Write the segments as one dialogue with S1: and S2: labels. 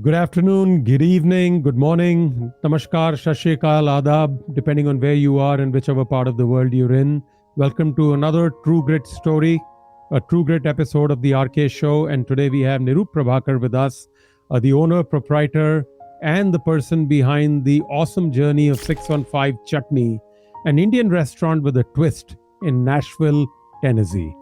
S1: Good afternoon, good evening, good morning, namaskar, shashikal, adab, depending on where you are and whichever part of the world you're in. Welcome to another True Grit story, a True Grit episode of TheRKShow. And today we have Niroop PRABHAKAR with us, the owner, proprietor, and the person behind the awesome journey of 615 Chutney, an Indian restaurant with a twist in Nashville, Tennessee.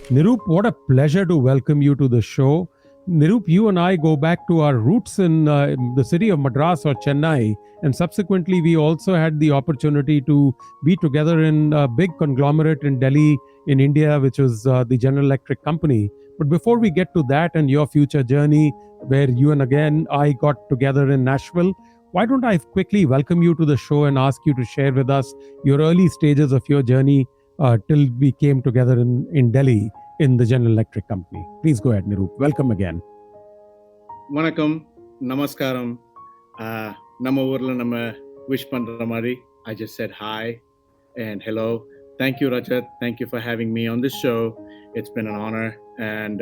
S1: Niroop, what a pleasure to welcome you to the show. Niroop, you and I go back to our roots in the city of Madras or Chennai, and subsequently we also had the opportunity to be together in a big conglomerate in Delhi, in India, which was the General Electric company. But before we get to that and your future journey, where you and again I got together in Nashville, why don't I quickly welcome you to the show and ask you to share with us your early stages of your journey till we came together in Delhi in the General Electric company. Please go ahead, Niroop. Welcome again.
S2: Vanakkam, namaskaram. Nama urla nama wish pandra mari. I just said hi and hello. Thank you, Rajat. Thank you for having me on this show. It's been an honor. And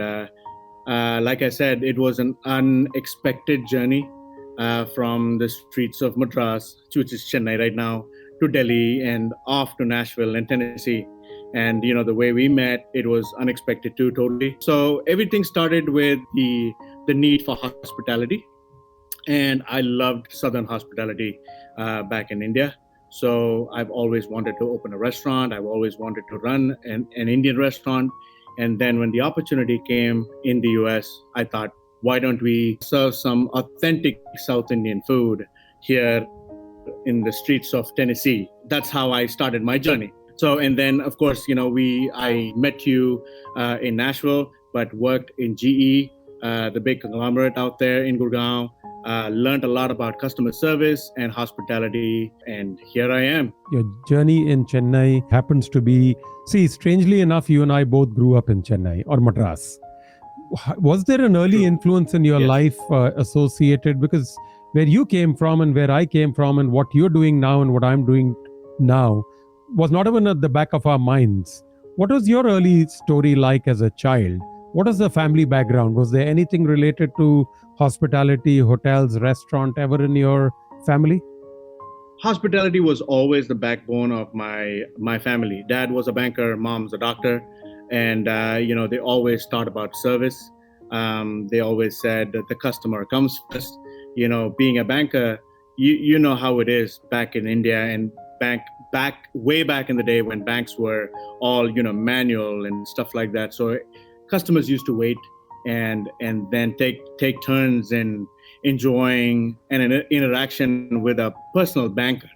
S2: like I said, it was an unexpected journey from the streets of Madras, which is Chennai right now, to Delhi and off to Nashville and Tennessee. And, you know, the way we met, it was unexpected too, totally. So everything started with the need for hospitality. And I loved Southern hospitality back in India. So I've always wanted to open a restaurant. I've always wanted to run an Indian restaurant. And then when the opportunity came in the US, I thought, why don't we serve some authentic South Indian food here in the streets of Tennessee? That's how I started my journey. So, and then of course, you know, I met you in Nashville, but worked in GE, the big conglomerate out there in Gurgaon, learned a lot about customer service and hospitality, and here I am.
S1: Your journey in Chennai happens to be, strangely enough, you and I both grew up in Chennai or Madras. Was there an early influence in your life associated, because where you came from and where I came from and what you're doing now and what I'm doing now was not even at the back of our minds. What was your early story like as a child? What is the family background? Was there anything related to hospitality, hotels, restaurant ever in your family?
S2: Hospitality was always the backbone of my family. Dad was a banker, mom's a doctor. And, you know, they always taught about service. They always said that the customer comes first. You know, being a banker, you know how it is back in India and way back in the day when banks were all, you know, manual and stuff like that. So customers used to wait and then take turns in enjoying an interaction with a personal banker.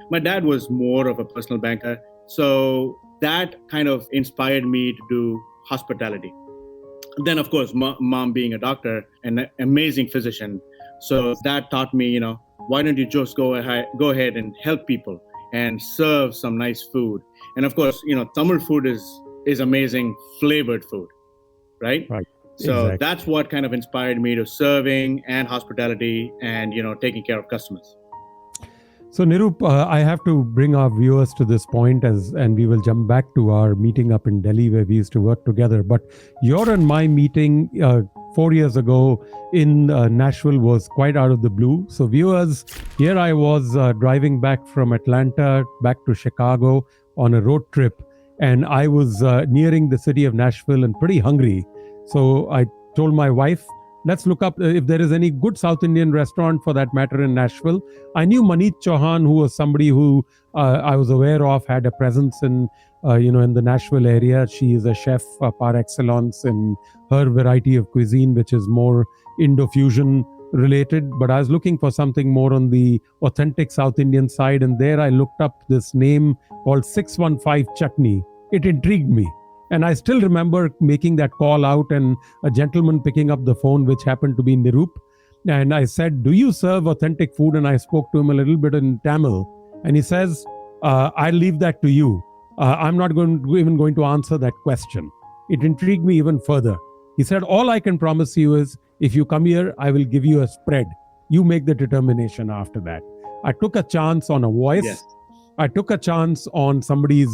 S2: My dad was more of a personal banker. So that kind of inspired me to do hospitality. Then, of course, mom being a doctor, an amazing physician. So that taught me, you know, why don't you just go ahead and help people and serve some nice food. And of course, you know, Tamil food is amazing flavored food, right?
S1: Right.
S2: So
S1: Exactly.
S2: That's what kind of inspired me to serving and hospitality and, you know, taking care of customers.
S1: So Niroop, I have to bring our viewers to this point and we will jump back to our meeting up in Delhi where we used to work together. But your and my meeting 4 years ago in Nashville was quite out of the blue. So viewers, here I was driving back from Atlanta back to Chicago on a road trip, and I was nearing the city of Nashville and pretty hungry. So I told my wife, let's look up if there is any good South Indian restaurant for that matter in Nashville. I knew Maneet Chauhan, who was somebody who I was aware of, had a presence in the Nashville area. She is a chef par excellence in her variety of cuisine, which is more Indo-fusion related. But I was looking for something more on the authentic South Indian side. And there I looked up this name called 615 Chutney. It intrigued me. And I still remember making that call out and a gentleman picking up the phone, which happened to be Niroop. And I said, do you serve authentic food? And I spoke to him a little bit in Tamil. And he says, I'll leave that to you. I'm not even going to answer that question. It intrigued me even further. He said, all I can promise you is if you come here, I will give you a spread. You make the determination after that. I took a chance on a voice.
S2: Yes.
S1: I took a chance on somebody's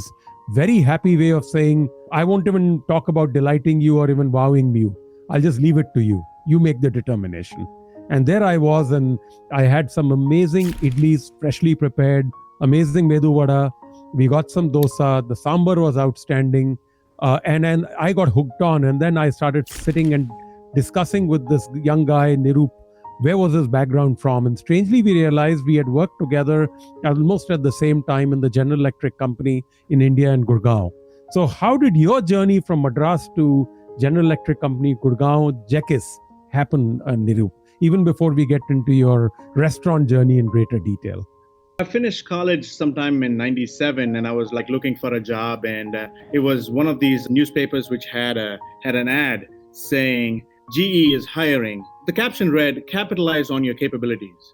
S1: very happy way of saying, I won't even talk about delighting you or even wowing you. I'll just leave it to you. You make the determination. And there I was, and I had some amazing idlis, freshly prepared, amazing medu vada. We got some dosa. The sambar was outstanding. And then I got hooked on. And then I started sitting and discussing with this young guy, Niroop, where was his background from. And strangely, we realized we had worked together almost at the same time in the General Electric company in India and Gurgaon. So how did your journey from Madras to General Electric company, Gurgaon, Jekis, happen, Niroop? Even before we get into your restaurant journey in greater detail.
S2: I finished college sometime in 97 and I was like looking for a job, and it was one of these newspapers which had an ad saying GE is hiring. The caption read, "Capitalize on your capabilities."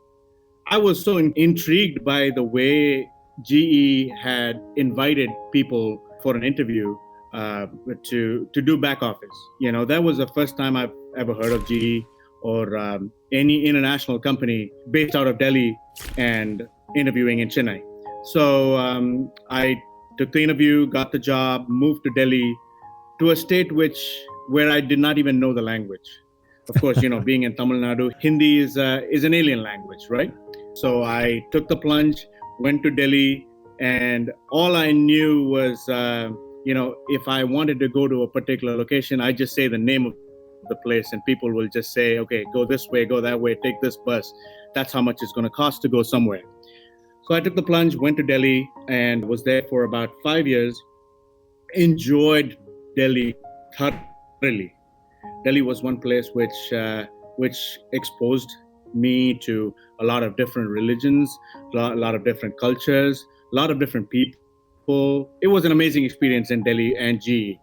S2: I was so intrigued by the way GE had invited people for an interview to do back office. You know, that was the first time I've ever heard of GE or any international company based out of Delhi and interviewing in Chennai. So I took the interview, got the job, moved to Delhi, to a state where I did not even know the language. Of course, you know, being in Tamil Nadu, Hindi is an alien language, right? So I took the plunge, went to Delhi, and all I knew was, if I wanted to go to a particular location, I just say the name of the place and people will just say, okay, go this way, go that way, take this bus. That's how much it's going to cost to go somewhere. So I took the plunge, went to Delhi, and was there for about 5 years. Enjoyed Delhi thoroughly. Delhi was one place which exposed me to a lot of different religions, a lot of different cultures, a lot of different people. It was an amazing experience in Delhi and GE.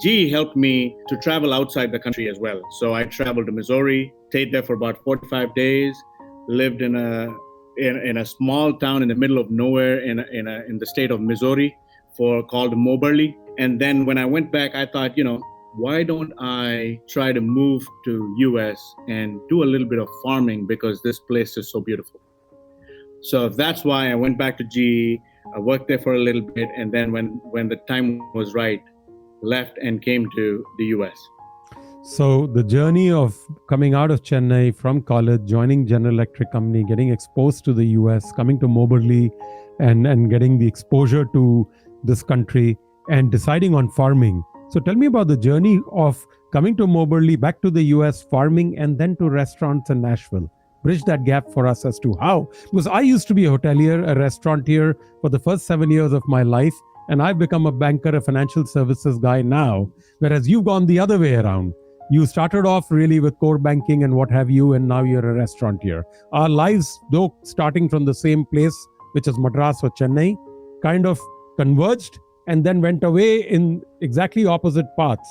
S2: GE helped me to travel outside the country as well. So I traveled to Missouri, stayed there for about 45 days, lived in a small town in the middle of nowhere in the state of Missouri called Moberly. And then when I went back, I thought, why don't I try to move to US and do a little bit of farming because this place is so beautiful. So that's why I went back to GE. I worked there for a little bit, and then when the time was right, left and came to the US.
S1: So the journey of coming out of Chennai from college, joining General Electric company, getting exposed to the US, coming to Moberly and getting the exposure to this country and deciding on farming. So tell me about the journey of coming to Moberly, back to the US, farming, and then to restaurants in Nashville. Bridge that gap for us as to how. Because I used to be a hotelier, a restaurateur for the first 7 years of my life. And I've become a banker, a financial services guy now, whereas you've gone the other way around. You started off really with core banking and what have you, and now you're a restaurateur. Our lives, though starting from the same place, which is Madras or Chennai, kind of converged and then went away in exactly opposite paths.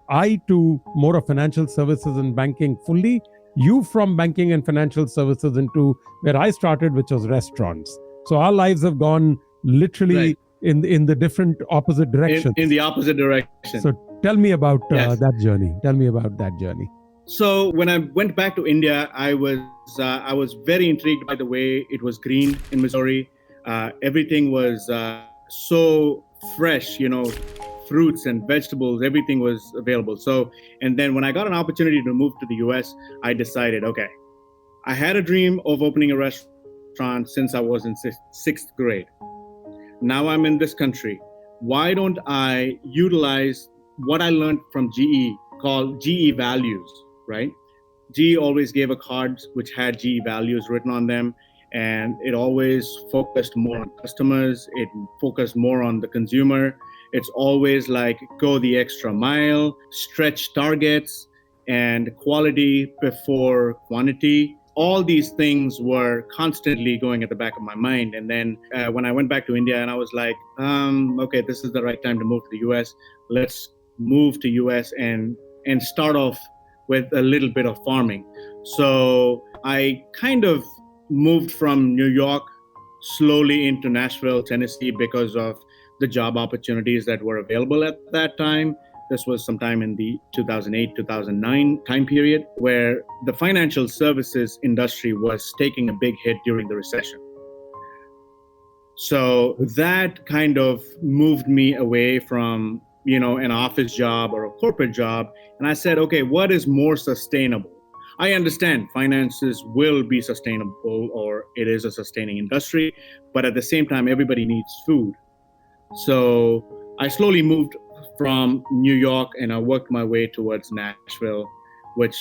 S1: I to more of financial services and banking fully, you from banking and financial services into where I started, which was restaurants. So our lives have gone literally right in the different opposite directions.
S2: In the opposite direction.
S1: So tell me about that journey. Tell me about that journey.
S2: So when I went back to India, I was very intrigued by the way it was green in Missouri. Everything was so fresh, fruits and vegetables, everything was available. So, and then when I got an opportunity to move to the US, I decided, okay, I had a dream of opening a restaurant since I was in sixth grade. Now I'm in this country. Why don't I utilize what I learned from GE called GE values, right? GE always gave a card which had GE values written on them, and it always focused more on customers. It focused more on the consumer. It's always like go the extra mile, stretch targets, and quality before quantity. All these things were constantly going at the back of my mind. And then when I went back to India and I was like, okay, this is the right time to move to the US. Let's move to US and start off with a little bit of farming. So I kind of moved from New York slowly into Nashville, Tennessee, because of the job opportunities that were available at that time. This was sometime in the 2008-2009 time period where the financial services industry was taking a big hit during the recession. So that kind of moved me away from, an office job or a corporate job. And I said, okay, what is more sustainable? I understand finances will be sustainable, or it is a sustaining industry, but at the same time, everybody needs food. So I slowly moved from New York and I worked my way towards Nashville, which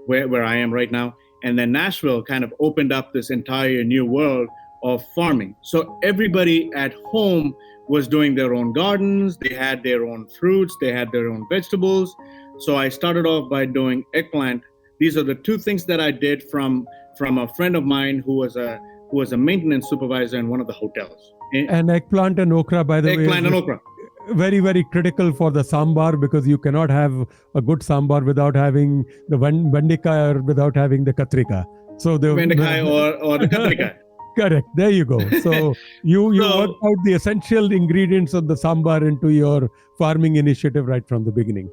S2: where I am right now. And then Nashville kind of opened up this entire new world of farming. So everybody at home was doing their own gardens, they had their own fruits, they had their own vegetables. So I started off by doing eggplant. These are the two things that I did from a friend of mine who was a maintenance supervisor in one of the hotels.
S1: And eggplant and okra, by the way.
S2: Eggplant and okra.
S1: Very, very critical for the sambar, because you cannot have a good sambar without having the vendika or without having the katrika. So the
S2: Vendakai or the katrika.
S1: Correct. There you go. So you worked out the essential ingredients of the sambar into your farming initiative right from the beginning.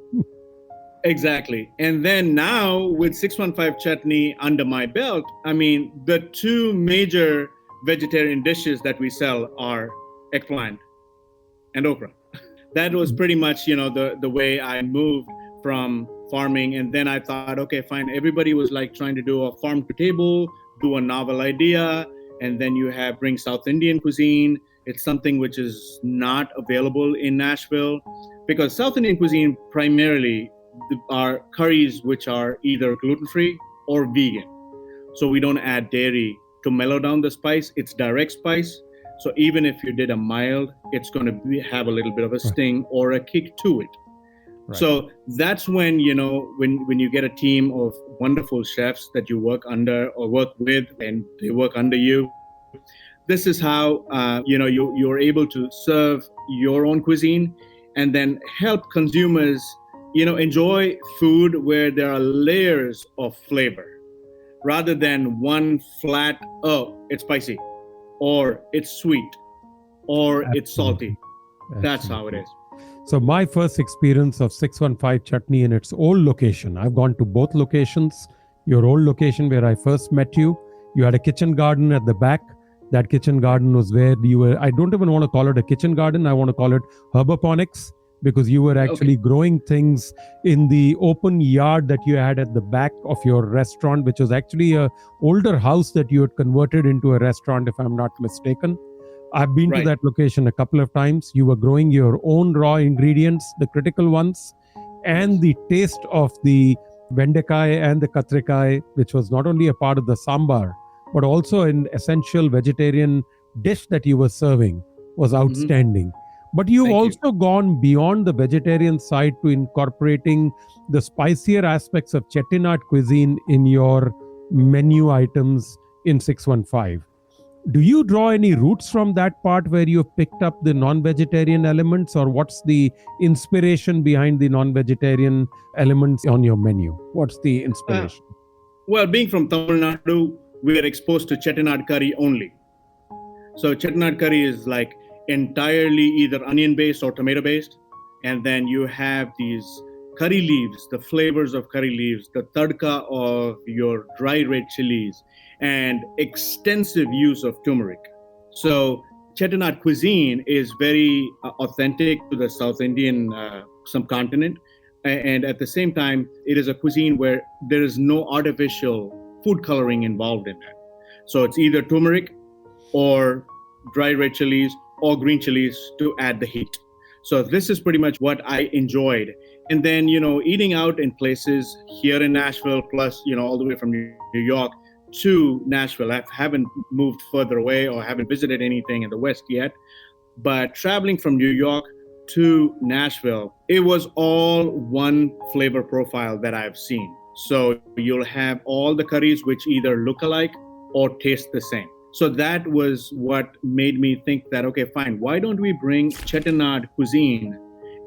S2: Exactly. And then now with 615 Chutney under my belt, I mean, the two major vegetarian dishes that we sell are eggplant and okra. That was pretty much, the way I moved from farming. And then I thought, okay, fine. Everybody was like trying to do a farm to table, do a novel idea. And then you bring South Indian cuisine. It's something which is not available in Nashville, because South Indian cuisine primarily are curries which are either gluten-free or vegan. So we don't add dairy to mellow down the spice. It's direct spice. So even if you did a mild, it's going to have a little bit of a sting or a kick to it. Right. So that's when, when you get a team of wonderful chefs that you work under or work with, and they work under you, this is how, you're able to serve your own cuisine and then help consumers, enjoy food where there are layers of flavor rather than one flat, oh, it's spicy, or it's sweet, or Absolutely. It's salty. That's how it is.
S1: So my first experience of 615 Chutney in its old location, I've gone to both locations. Your old location where I first met you, you had a kitchen garden at the back. That kitchen garden was where you were, I don't even want to call it a kitchen garden. I want to call it herboponics, because you were actually growing things in the open yard that you had at the back of your restaurant, which was actually a older house that you had converted into a restaurant, if I'm not mistaken. I've been to that location a couple of times. You were growing your own raw ingredients, the critical ones, and the taste of the vendakai and the katrikai, which was not only a part of the sambar, but also an essential vegetarian dish that you were serving, was outstanding. But you've also gone beyond the vegetarian side to incorporating the spicier aspects of Chettinad cuisine in your menu items in 615. Do you draw any roots from that part where you've picked up the non-vegetarian elements, or what's the inspiration behind the non-vegetarian elements on your menu? What's the inspiration?
S2: Well, being from Tamil Nadu, we are exposed to Chettinad curry only. So Chettinad curry is like entirely either onion-based or tomato-based. And then you have these curry leaves, the flavors of curry leaves, the tadka of your dry red chilies, and extensive use of turmeric. So Chettinad cuisine is very authentic to the South Indian subcontinent. And at the same time, it is a cuisine where there is no artificial food coloring involved in that. So it's either turmeric or dry red chilies or green chilies to add the heat. So this is pretty much what I enjoyed. And then, eating out in places here in Nashville, plus, all the way from New York to Nashville. I haven't moved further away or haven't visited anything in the West yet. But traveling from New York to Nashville, it was all one flavor profile that I've seen. So you'll have all the curries which either look alike or taste the same. So that was what made me think that, okay, fine, why don't we bring Chettinad cuisine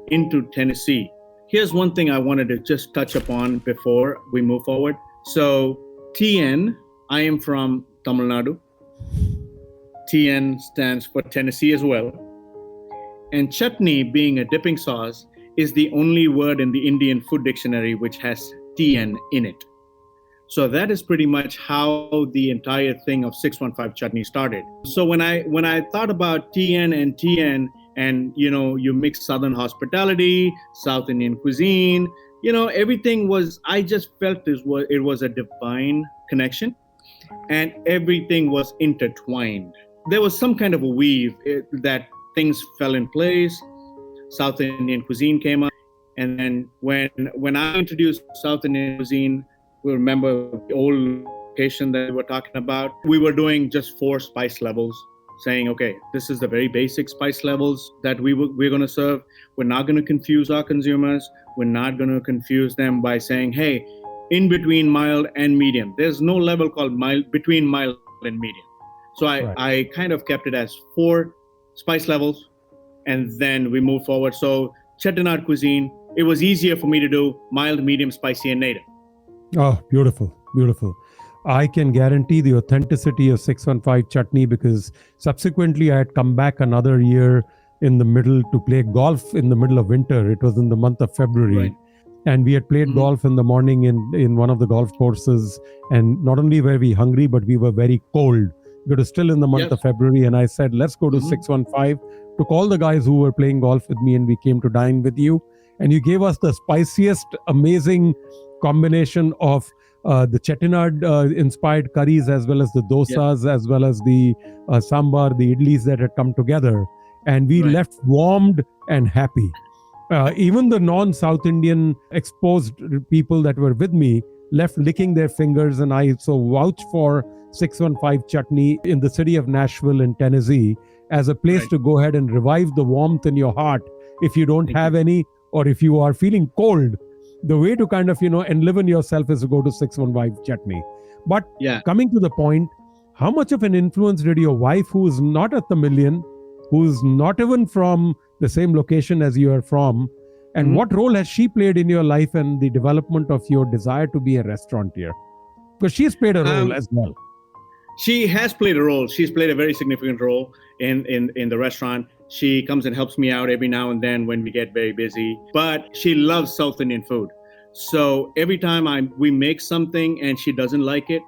S2: into Tennessee? Here's one thing I wanted to just touch upon before we move forward. So TN, I am from Tamil Nadu. TN stands for Tennessee as well. And chutney, being a dipping sauce, is the only word in the Indian food dictionary which has TN in it. So that is pretty much how the entire thing of 615 Chutney started. So when I thought about TN and you mix Southern hospitality, South Indian cuisine, everything was, I just felt it was a divine connection, and everything was intertwined. There was some kind of a weave that things fell in place. South Indian cuisine came up. And then when I introduced South Indian cuisine, we remember the old location that we were talking about. We were doing just 4 spice levels, saying, okay, this is the very basic spice levels that we're going to serve. We're not going to confuse our consumers. We're not going to confuse them by saying, hey, in between mild and medium. There's no level called mild, between mild and medium. So I kind of kept it as 4 spice levels, and then we moved forward. So Chettinad cuisine, it was easier for me to do mild, medium, spicy, and native.
S1: Oh, beautiful, beautiful. I can guarantee the authenticity of 615 Chutney because subsequently I had come back another year in the middle to play golf in the middle of winter. It was in the month of February.
S2: Right.
S1: And we had played golf in the morning in one of the golf courses. And not only were we hungry, but we were very cold. It was still in the month of February. And I said, let's go to 615. Took all the guys who were playing golf with me and we came to dine with you. And you gave us the spiciest, amazing combination of the Chettinad inspired curries, as well as the dosas, as well as the sambar, the idlis that had come together. And we left warmed and happy. Even the non-South Indian exposed people that were with me left licking their fingers. And I so vouch for 615 Chutney in the city of Nashville in Tennessee as a place to go ahead and revive the warmth in your heart if you don't have any, or if you are feeling cold. The way to kind of, enliven yourself is to go to 615 Chutney. But coming to the point, how much of an influence did your wife, who is not at the million, who's not even from the same location as you are from, and what role has she played in your life and the development of your desire to be a restaurateur? Because she's played a role as well.
S2: She has played a role. She's played a very significant role in the restaurant. She comes and helps me out every now and then when we get very busy. But she loves South Indian food. So every time we make something and she doesn't like it,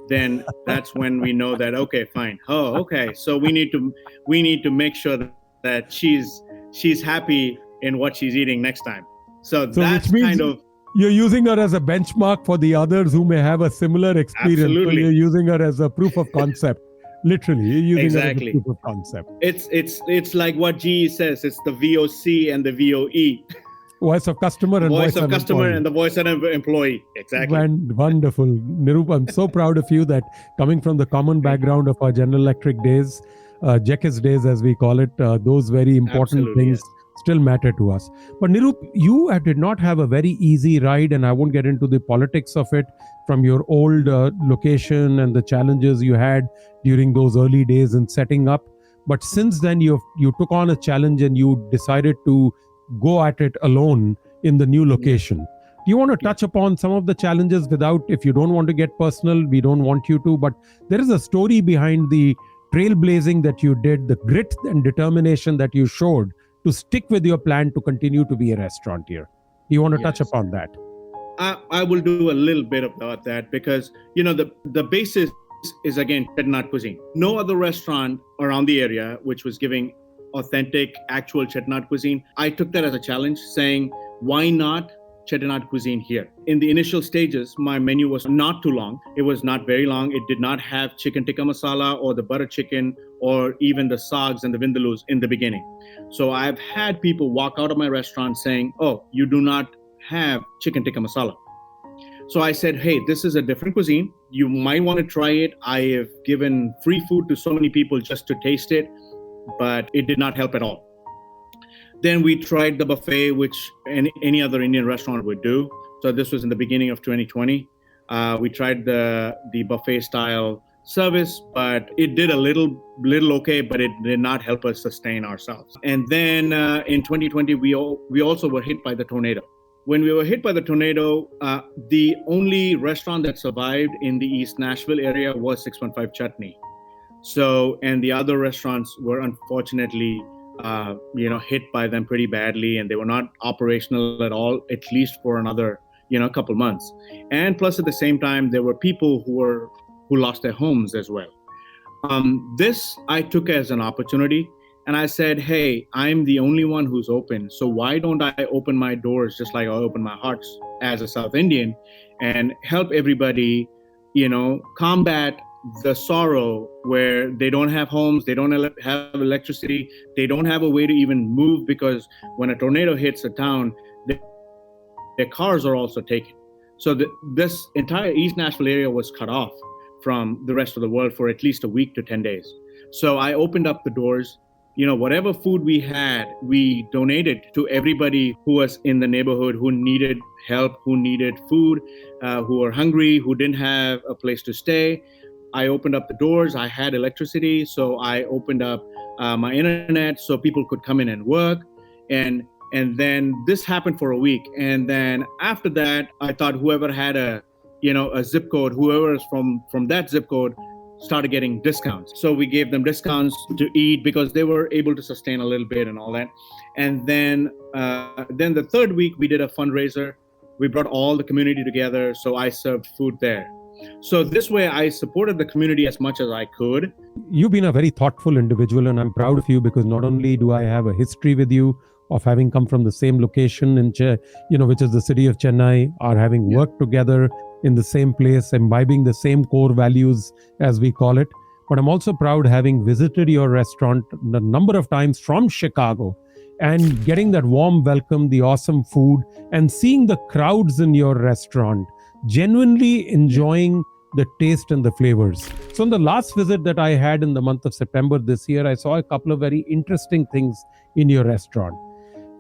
S2: then that's when we know that, okay, fine. Oh, okay. So we need to make sure that she's happy in what she's eating next time. So that's kind of...
S1: You're using her as a benchmark for the others who may have a similar experience.
S2: Absolutely.
S1: So you're using her as a proof of concept. Literally, you're using her as a proof of concept.
S2: It's like what GE says. It's the VOC and the VOE.
S1: Voice of customer and voice of
S2: customer
S1: employee.
S2: And the voice of employee. Exactly.
S1: Wonderful. Niroop, I'm so proud of you that coming from the common background of our General Electric days, Jekis days as we call it, those very important things still matter to us. But Niroop, you did not have a very easy ride, and I won't get into the politics of it, from your old location and the challenges you had during those early days in setting up. But since then, you took on a challenge and you decided to go at it alone in the new location. Do you want to touch upon some of the challenges without, if you don't want to get personal, we don't want you to, but there is a story behind the trailblazing that you did, the grit and determination that you showed to stick with your plan to continue to be a restaurateur. Do you want to touch upon that?
S2: I will do a little bit about that because, the basis is, again, Chettinad cuisine. No other restaurant around the area which was giving authentic, actual Chettinad cuisine. I took that as a challenge, saying, why not Chettinad cuisine here? In the initial stages, my menu was not too long. It was not very long. It did not have chicken tikka masala or the butter chicken or even the sags and the vindalus in the beginning. So I've had people walk out of my restaurant saying, oh, you do not have chicken tikka masala. So I said, hey, this is a different cuisine. You might want to try it. I have given free food to so many people just to taste it, but it did not help at all. Then we tried the buffet, which any other Indian restaurant would do. So this was in the beginning of 2020. We tried the buffet style service, but it did a little okay, but it did not help us sustain ourselves. And then in 2020, we also were hit by the tornado. When we were hit by the tornado, the only restaurant that survived in the East Nashville area was 615 Chutney. So, and the other restaurants were unfortunately, hit by them pretty badly, and they were not operational at all, at least for another, couple months. And plus, at the same time, there were people who lost their homes as well. This I took as an opportunity, And I said, hey, I'm the only one who's open. So why don't I open my doors just like I open my hearts as a South Indian and help everybody, combat the sorrow where they don't have homes, they don't have electricity, they don't have a way to even move because when a tornado hits a town, their cars are also taken. So this entire East Nashville area was cut off from the rest of the world for at least a week to 10 days. So I opened up the doors. Whatever food we had, we donated to everybody who was in the neighborhood, who needed help, who needed food, who were hungry, who didn't have a place to stay. I opened up the doors. I had electricity, so I opened up my internet so people could come in and work. And then this happened for a week. And then after that, I thought whoever had a zip code, whoever is from that zip code, started getting discounts. So we gave them discounts to eat because they were able to sustain a little bit and all that. And then the third week we did a fundraiser. We brought all the community together. So I served food there. So this way I supported the community as much as I could.
S1: You've been a very thoughtful individual, and I'm proud of you because not only do I have a history with you of having come from the same location which is the city of Chennai, or having worked together in the same place, imbibing the same core values, as we call it. But I'm also proud having visited your restaurant a number of times from Chicago and getting that warm welcome, the awesome food, and seeing the crowds in your restaurant, genuinely enjoying the taste and the flavors. So in the last visit that I had in the month of September this year, I saw a couple of very interesting things in your restaurant.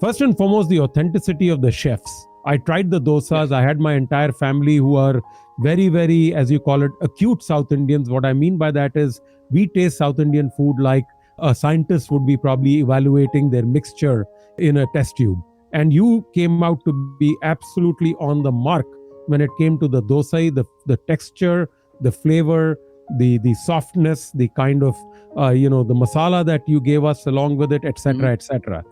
S1: First and foremost, the authenticity of the chefs. I tried the dosas. I had my entire family who are very, very, as you call it, acute South Indians. What I mean by that is we taste South Indian food like a scientist would be probably evaluating their mixture in a test tube. And you came out to be absolutely on the mark when it came to the dosa, the texture, the flavor, the softness, the kind of, the masala that you gave us along with it, etc., etc.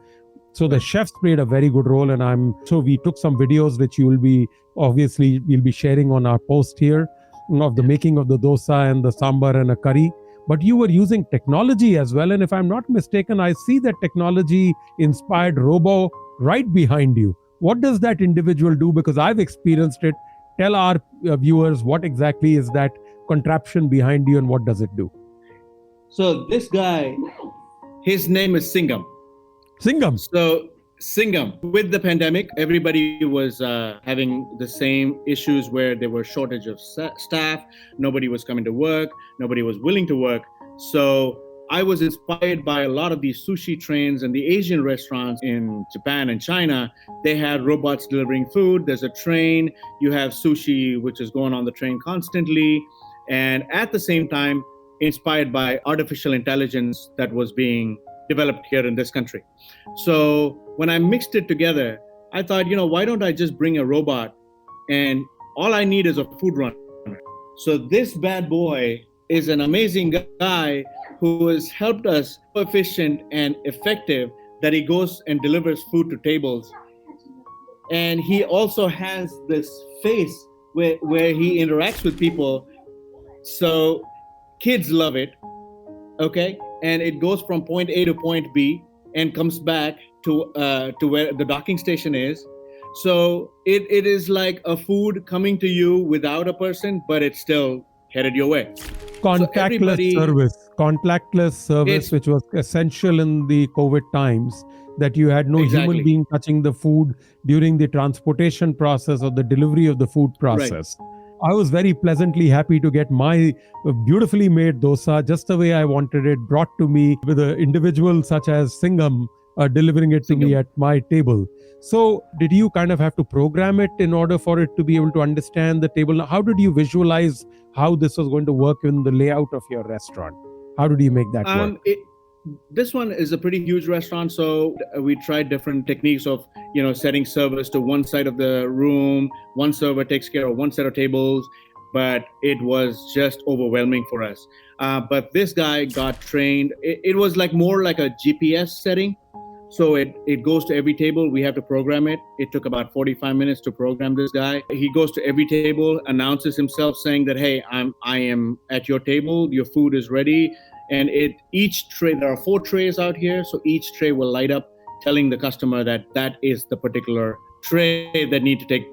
S1: So the chefs played a very good role, and so we took some videos which we'll be sharing on our post here of the making of the dosa and the sambar and a curry. But you were using technology as well, and if I'm not mistaken, I see that technology inspired robo right behind you. What does that individual do? Because I've experienced it. Tell our viewers what exactly is that contraption behind you and what does it do?
S2: So this guy, his name is Singham.
S1: Singham.
S2: So Singham, with the pandemic, everybody was having the same issues where there were shortage of staff. Nobody was coming to work. Nobody was willing to work. So I was inspired by a lot of these sushi trains and the Asian restaurants in Japan and China. They had robots delivering food. There's a train. You have sushi, which is going on the train constantly. And at the same time, inspired by artificial intelligence that was being developed here in this country. So when I mixed it together, I thought, why don't I just bring a robot and all I need is a food runner. So this bad boy is an amazing guy who has helped us so efficient and effective that he goes and delivers food to tables. And he also has this face where he interacts with people. So kids love it. Okay. And it goes from point A to point B and comes back to where the docking station is. So it is like a food coming to you without a person, but it's still headed your way.
S1: Contactless service, which was essential in the COVID times, that you had no human being touching the food during the transportation process or the delivery of the food process. Right. I was very pleasantly happy to get my beautifully made dosa just the way I wanted it, brought to me with an individual such as Singham delivering it to me at my table. So did you kind of have to program it in order for it to be able to understand the table? How did you visualize how this was going to work in the layout of your restaurant? How did you make that work?
S2: This one is a pretty huge restaurant, so we tried different techniques of, setting servers to one side of the room. One server takes care of one set of tables, but it was just overwhelming for us. But this guy got trained. It was more like a GPS setting. So it goes to every table. We have to program it. It took about 45 minutes to program this guy. He goes to every table, announces himself saying that, hey, I am at your table. Your food is ready. And each tray, there are 4 trays out here, so each tray will light up, telling the customer that is the particular tray that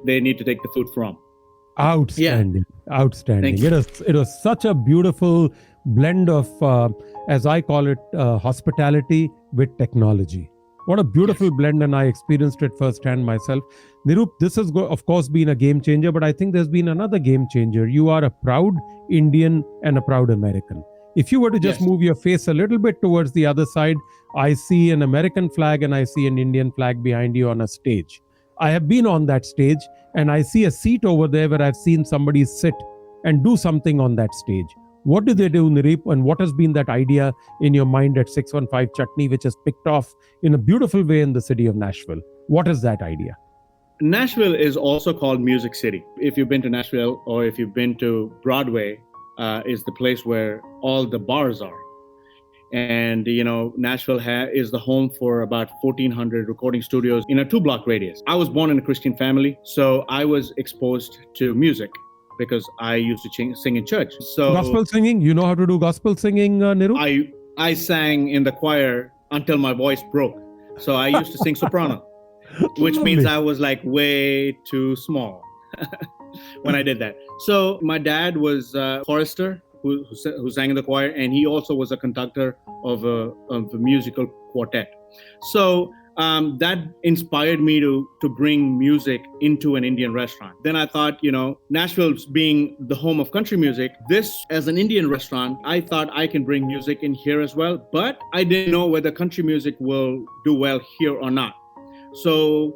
S2: they need to take the food from.
S1: Outstanding. Outstanding.
S2: Thank you.
S1: It was such a beautiful blend of, as I call it, hospitality with technology. What a beautiful blend, and I experienced it firsthand myself. Niroop, this has, of course, been a game changer, but I think there's been another game changer. You are a proud Indian and a proud American. If you were to just
S2: Yes.
S1: move your face a little bit towards the other side, I see an American flag and I see an Indian flag behind you on a stage. I have been on that stage and I see a seat over there where I've seen somebody sit and do something on that stage. What do they do, Niroop? And what has been that idea in your mind at 615 Chutney, which has picked off in a beautiful way in the city of Nashville? What is that idea?
S2: Nashville is also called Music City. If you've been to Nashville or if you've been to Broadway, is the place where all the bars are. And, Nashville is the home for about 1,400 recording studios in a 2-block radius. I was born in a Christian family, so I was exposed to music because I used to sing in church. So
S1: Gospel singing? You know how to do gospel singing, Niroop?
S2: I sang in the choir until my voice broke. So I used to sing soprano, which means I was like way too small when I did that. So my dad was a chorister who sang in the choir, and he also was a conductor of a musical quartet. So that inspired me to bring music into an Indian restaurant. Then I thought, Nashville being the home of country music, this as an Indian restaurant, I thought I can bring music in here as well. But I didn't know whether country music will do well here or not. So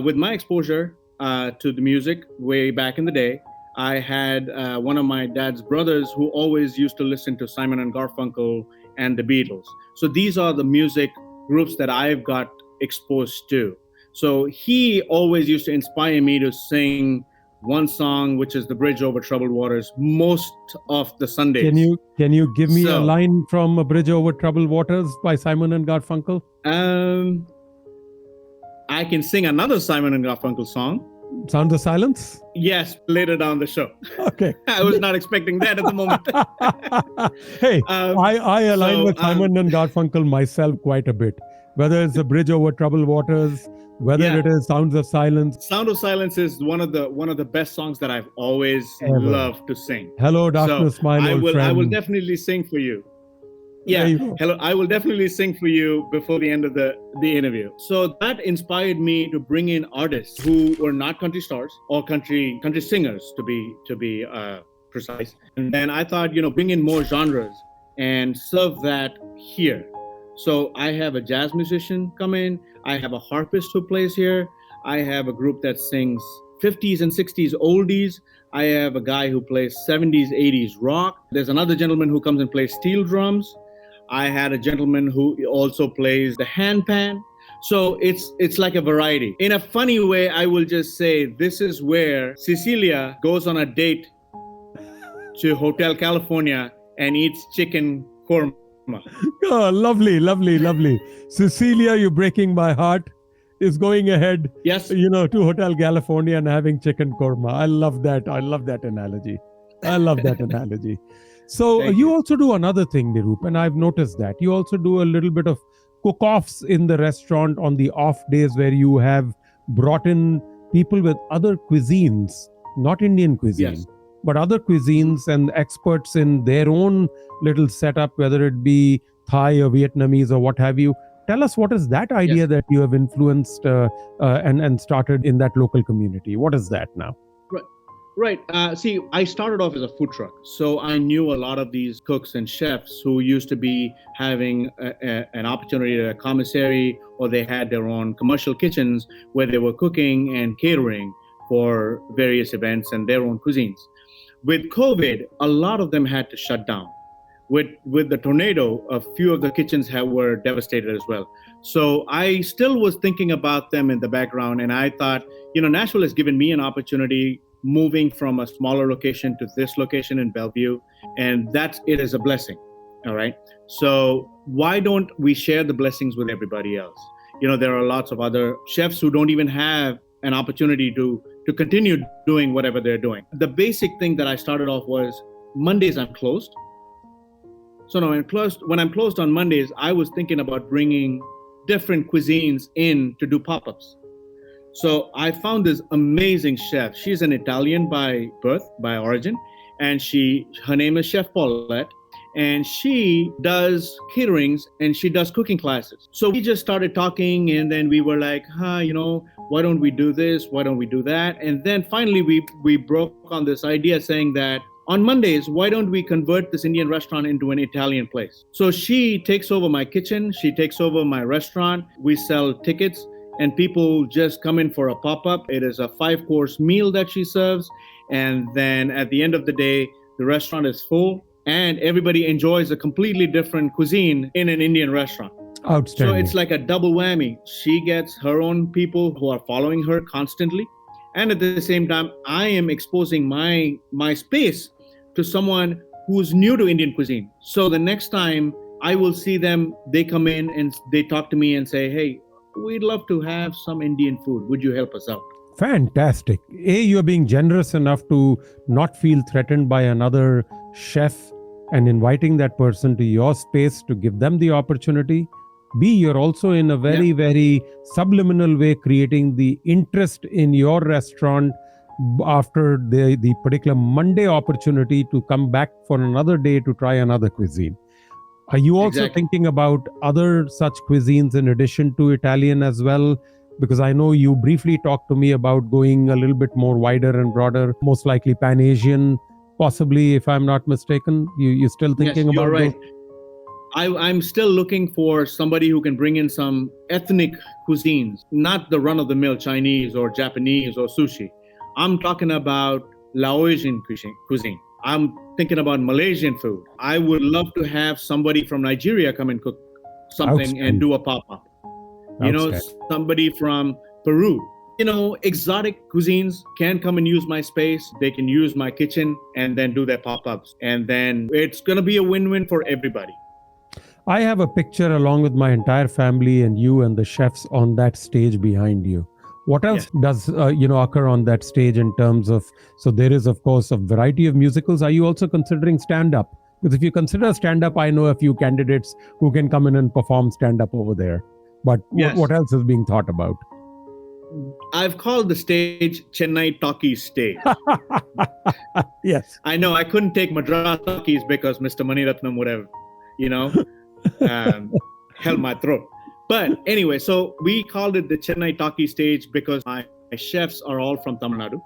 S2: with my exposure to the music way back in the day, I had one of my dad's brothers who always used to listen to Simon and Garfunkel and the Beatles. So these are the music groups that I've got exposed to. So he always used to inspire me to sing one song, which is The Bridge Over Troubled Waters, most of the Sundays.
S1: Can you give me a line from A Bridge Over Troubled Waters by Simon and Garfunkel?
S2: I can sing another Simon and Garfunkel song.
S1: Sound of Silence?
S2: Yes, later down the show.
S1: Okay.
S2: I was not expecting that at the moment.
S1: Hey, I align with Simon and Garfunkel myself quite a bit. Whether it's A Bridge Over Troubled Waters, whether it is Sounds of Silence.
S2: Sound of Silence is one of the best songs that I've always loved to sing.
S1: Hello, Darkness, my old friend.
S2: I will definitely sing for you. Yeah, hello. I will definitely sing for you before the end of the interview. So that inspired me to bring in artists who were not country stars or country singers, to be precise. And then I thought, bring in more genres and serve that here. So I have a jazz musician come in. I have a harpist who plays here. I have a group that sings 50s and 60s oldies. I have a guy who plays 70s, 80s rock. There's another gentleman who comes and plays steel drums. I had a gentleman who also plays the handpan. So it's like a variety. In a funny way, I will just say this is where Cecilia goes on a date to Hotel California and eats chicken korma.
S1: Oh, lovely, lovely, lovely. Cecilia, you're breaking my heart, is going ahead,
S2: yes,
S1: to Hotel California and having chicken korma. I love that. I love that analogy. So you also do another thing, Niroop, and I've noticed that. You also do a little bit of cook-offs in the restaurant on the off days where you have brought in people with other cuisines, not Indian cuisine, but other cuisines and experts in their own little setup, whether it be Thai or Vietnamese or what have you. Tell us, what is that idea that you have influenced and started in that local community? What is that now?
S2: Right. See, I started off as a food truck. So I knew a lot of these cooks and chefs who used to be having an opportunity at a commissary, or they had their own commercial kitchens where they were cooking and catering for various events and their own cuisines. With COVID, a lot of them had to shut down. With the tornado, a few of the kitchens were devastated as well. So I still was thinking about them in the background. And I thought, Nashville has given me an opportunity moving from a smaller location to this location in Bellevue. And it is a blessing. All right. So why don't we share the blessings with everybody else? There are lots of other chefs who don't even have an opportunity to continue doing whatever they're doing. The basic thing that I started off was Mondays I'm closed. So now when I'm closed on Mondays, I was thinking about bringing different cuisines in to do pop-ups. So I found this amazing chef. She's an Italian by birth, by origin, and her name is Chef Paulette. And she does caterings and she does cooking classes. So we just started talking, and then we were like, why don't we do this? Why don't we do that? And then finally we broke on this idea saying that on Mondays, why don't we convert this Indian restaurant into an Italian place? So she takes over my kitchen, she takes over my restaurant, we sell tickets, and people just come in for a pop-up. It is a 5-course meal that she serves. And then at the end of the day, the restaurant is full and everybody enjoys a completely different cuisine in an Indian restaurant.
S1: Outstanding.
S2: So it's like a double whammy. She gets her own people who are following her constantly. And at the same time, I am exposing my space to someone who's new to Indian cuisine. So the next time I will see them, they come in and they talk to me and say, hey, we'd love to have some Indian food. Would you help us out?
S1: Fantastic. You're being generous enough to not feel threatened by another chef and inviting that person to your space to give them the opportunity. B, you're also in a very, very subliminal way creating the interest in your restaurant after the particular Monday opportunity to come back for another day to try another cuisine. Are you also thinking about other such cuisines in addition to Italian as well? Because I know you briefly talked to me about going a little bit more wider and broader, most likely Pan-Asian, possibly, if I'm not mistaken. You're still thinking about
S2: you're right. I'm still looking for somebody who can bring in some ethnic cuisines, not the run-of-the-mill Chinese or Japanese or sushi. I'm talking about Laotian cuisine. I'm thinking about Malaysian food. I would love to have somebody from Nigeria come and cook something and do a pop-up. Somebody from Peru. Exotic cuisines can come and use my space. They can use my kitchen and then do their pop-ups. And then it's going to be a win-win for everybody.
S1: I have a picture along with my entire family and you and the chefs on that stage behind you. What else does occur on that stage in terms of, so there is of course a variety of musicals. Are you also considering stand-up? Because if you consider stand-up, I know a few candidates who can come in and perform stand-up over there. But what else is being thought about?
S2: I've called the stage Chennai Talkies stage.
S1: Yes.
S2: I know I couldn't take Madras Talkies because Mr. Maniratnam would have, held my throat. But anyway, so we called it the Chennai Talkie stage because my chefs are all from Tamil Nadu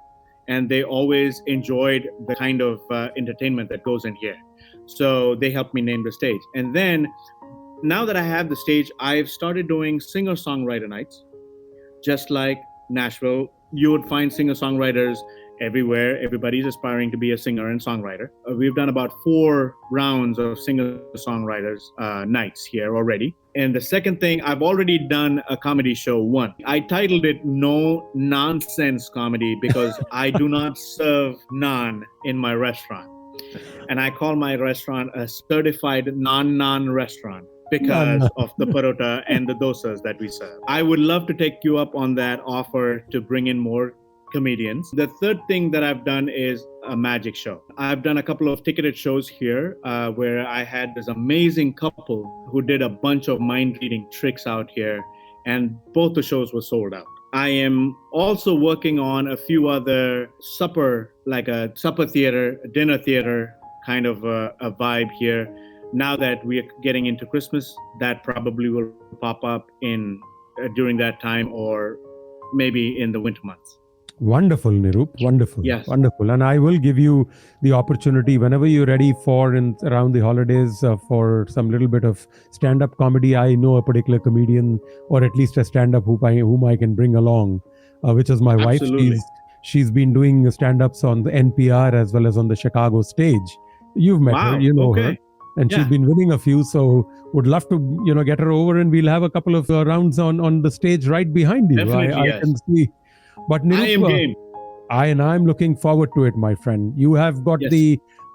S2: and they always enjoyed the kind of entertainment that goes in here. So they helped me name the stage. And then now that I have the stage, I've started doing singer-songwriter nights. Just like Nashville, you would find singer-songwriters everywhere. Everybody's aspiring to be a singer and songwriter. We've done about 4 rounds of singer-songwriters nights here already. And the second thing, I've already done a comedy show, one. I titled it No Nonsense Comedy because I do not serve naan in my restaurant. And I call my restaurant a certified non-naan restaurant because of the parota and the dosas that we serve. I would love to take you up on that offer to bring in more comedians. The third thing that I've done is a magic show. I've done a couple of ticketed shows here where I had this amazing couple who did a bunch of mind-reading tricks out here, and both the shows were sold out. I am also working on a few other like a supper theater, dinner theater kind of a vibe here. Now that we are getting into Christmas, that probably will pop up during that time or maybe in the winter months.
S1: Wonderful, Niroop. Wonderful.
S2: Yes.
S1: Wonderful. And I will give you the opportunity whenever you're ready around the holidays for some little bit of stand-up comedy. I know a particular comedian or at least a stand-up whom I can bring along, which is my wife. She's been doing stand-ups on the NPR as well as on the Chicago stage. You've met her, you know her. And she's been winning a few, so would love to, get her over and we'll have a couple of rounds on the stage right behind you.
S2: Definitely,
S1: I can see. But Niroop,
S2: I am game.
S1: I'm looking forward to it, my friend. You have got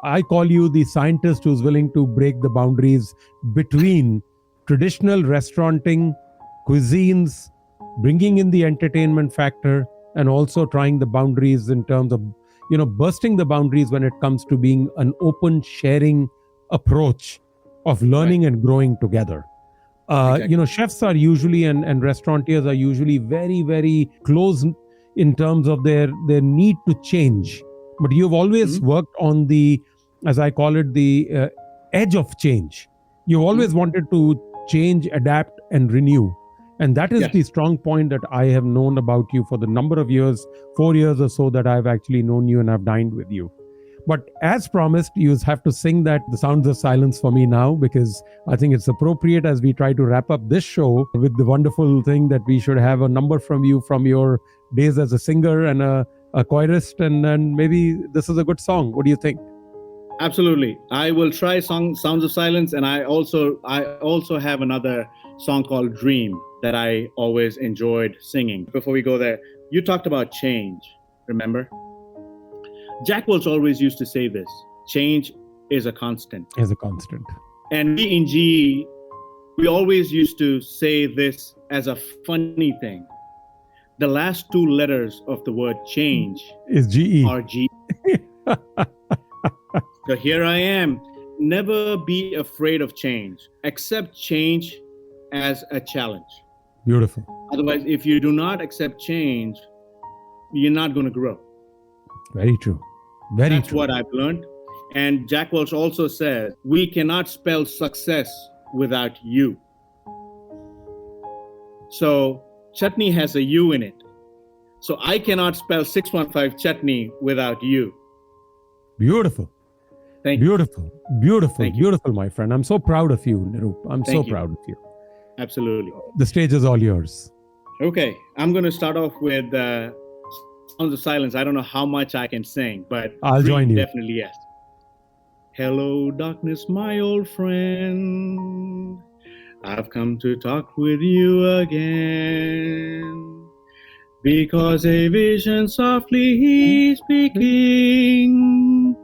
S1: I call you the scientist who's willing to break the boundaries between traditional restauranting, cuisines, bringing in the entertainment factor, and also trying the boundaries in terms of, bursting the boundaries when it comes to being an open sharing approach of learning and growing together.
S2: Exactly.
S1: Chefs are usually and restaurateurs are usually very, very close in terms of their need to change. But you've always
S2: Mhm.
S1: worked on the, as I call it, the edge of change. You've always
S2: Mhm.
S1: wanted to change, adapt, and renew. And that is the
S2: Yes.
S1: strong point that I have known about you for the number of years, 4 years or so that I've actually known you and I've dined with you. But as promised, you have to sing that The Sounds of Silence for me now, because I think it's appropriate as we try to wrap up this show with the wonderful thing that we should have a number from you from your days as a singer and a chorist. And maybe this is a good song. What do you think?
S2: Absolutely. I will try Sounds of Silence, and I also have another song called Dream that I always enjoyed singing. Before we go there, you talked about change, remember? Jack Welch always used to say this: change is a constant.
S1: As a constant.
S2: And we in GE, we always used to say this as a funny thing. The last two letters of the word change
S1: Is GE.
S2: are G. So here I am. Never be afraid of change. Accept change as a challenge.
S1: Beautiful.
S2: Otherwise, if you do not accept change, you're not going to grow.
S1: Very true. Very
S2: That's
S1: true.
S2: what I've learned. And Jack Welch also says, we cannot spell success without you. So Chutney has a U in it. So I cannot spell 615 Chutney without you.
S1: Beautiful.
S2: Thank you.
S1: Beautiful. Beautiful.
S2: Thank you.
S1: Beautiful, my friend. I'm so proud of you, Niroop. I'm so
S2: Thank you.
S1: proud of you.
S2: Absolutely.
S1: The stage is all yours.
S2: Okay, I'm going to start off with Sounds of Silence. I don't know how much I can sing, but
S1: I'll
S2: Dream,
S1: join you.
S2: definitely yes. Hello, darkness, my old friend. I've come to talk with you again. Because a vision softly he's speaking.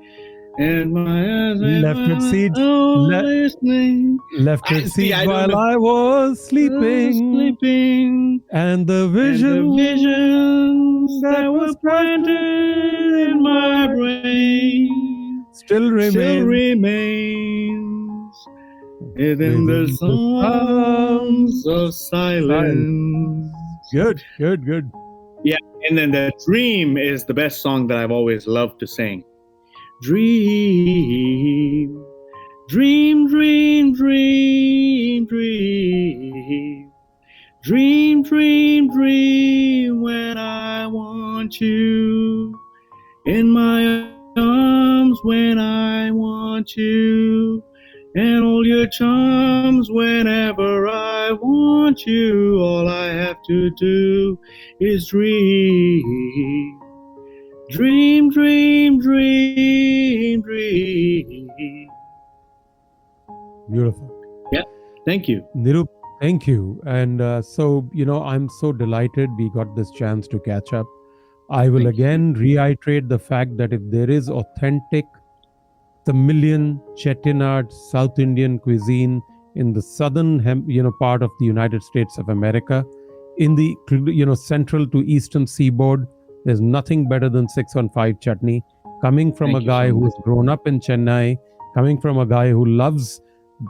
S2: And my eyes
S1: Left its seeds.
S2: listening.
S1: Left its
S2: See,
S1: seeds
S2: I don't
S1: while
S2: know.
S1: I was sleeping. And the visions
S2: that were planted in my brain
S1: still
S2: remains within the songs of silence.
S1: Good.
S2: Yeah, and then the Dream is the best song that I've always loved to sing. Dream, dream, dream, dream, dream. Dream, dream, dream when I want you. In my arms when I want you. And all your charms whenever I want you. All I have to do is dream. Dream, dream, dream, dream.
S1: Beautiful.
S2: Yeah, thank you.
S1: Niroop, thank you. And so, I'm so delighted we got this chance to catch up. I will
S2: Thank you.
S1: again reiterate the fact that if there is authentic Tamilian, Chettinad, South Indian cuisine in the southern, part of the United States of America, in the, central to eastern seaboard, there's nothing better than 615 Chutney. Coming from
S2: Thank
S1: a
S2: you
S1: guy
S2: so
S1: who
S2: much.
S1: has grown up in Chennai, coming from a guy who loves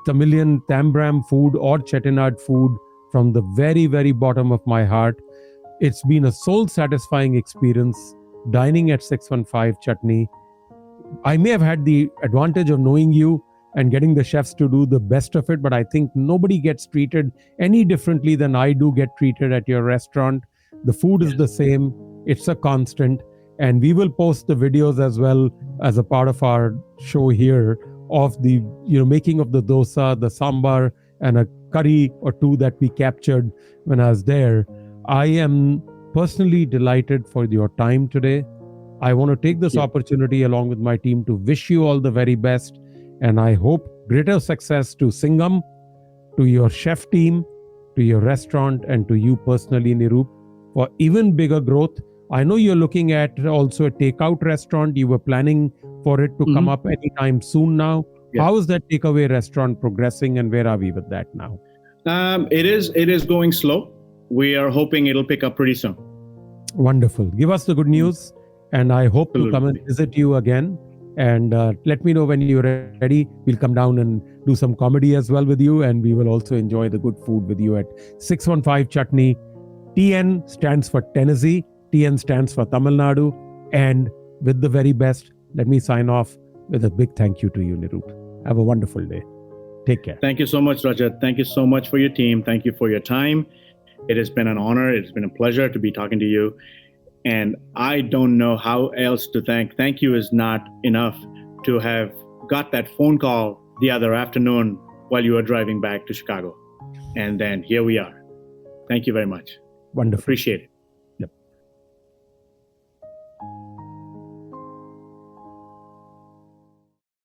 S1: Tamilian Tambram food or Chettinad food from the very, very bottom of my heart. It's been a soul-satisfying experience dining at 615 Chutney. I may have had the advantage of knowing you and getting the chefs to do the best of it, but I think nobody gets treated any differently than I do get treated at your restaurant. The food is the same. It's a constant. And we will post the videos as well as a part of our show here of the making of the dosa, the sambar, and a curry or two that we captured when I was there. I am personally delighted for your time today. I want to take this opportunity along with my team to wish you all the very best. And I hope greater success to Singham, to your chef team, to your restaurant, and to you personally, Niroop, for even bigger growth. I know you're looking at also a takeout restaurant. You were planning for it to come up anytime soon now.
S2: Yes.
S1: How is that takeaway restaurant progressing and where are we with that now?
S2: It is going slow. We are hoping it'll pick up pretty soon.
S1: Wonderful. Give us the good news. And I hope to come and visit you again. And let me know when you're ready. We'll come down and do some comedy as well with you. And we will also enjoy the good food with you at 615 Chutney. TN stands for Tennessee. TN stands for Tamil Nadu. And with the very best, let me sign off with a big thank you to you, Niroop. Have a wonderful day. Take care.
S2: Thank you so much, Rajat. Thank you so much for your team. Thank you for your time. It has been an honor. It's been a pleasure to be talking to you. And I don't know how else to thank. Thank you is not enough to have got that phone call the other afternoon while you were driving back to Chicago. And then here we are. Thank you very much.
S1: Wonderful.
S2: Appreciate it.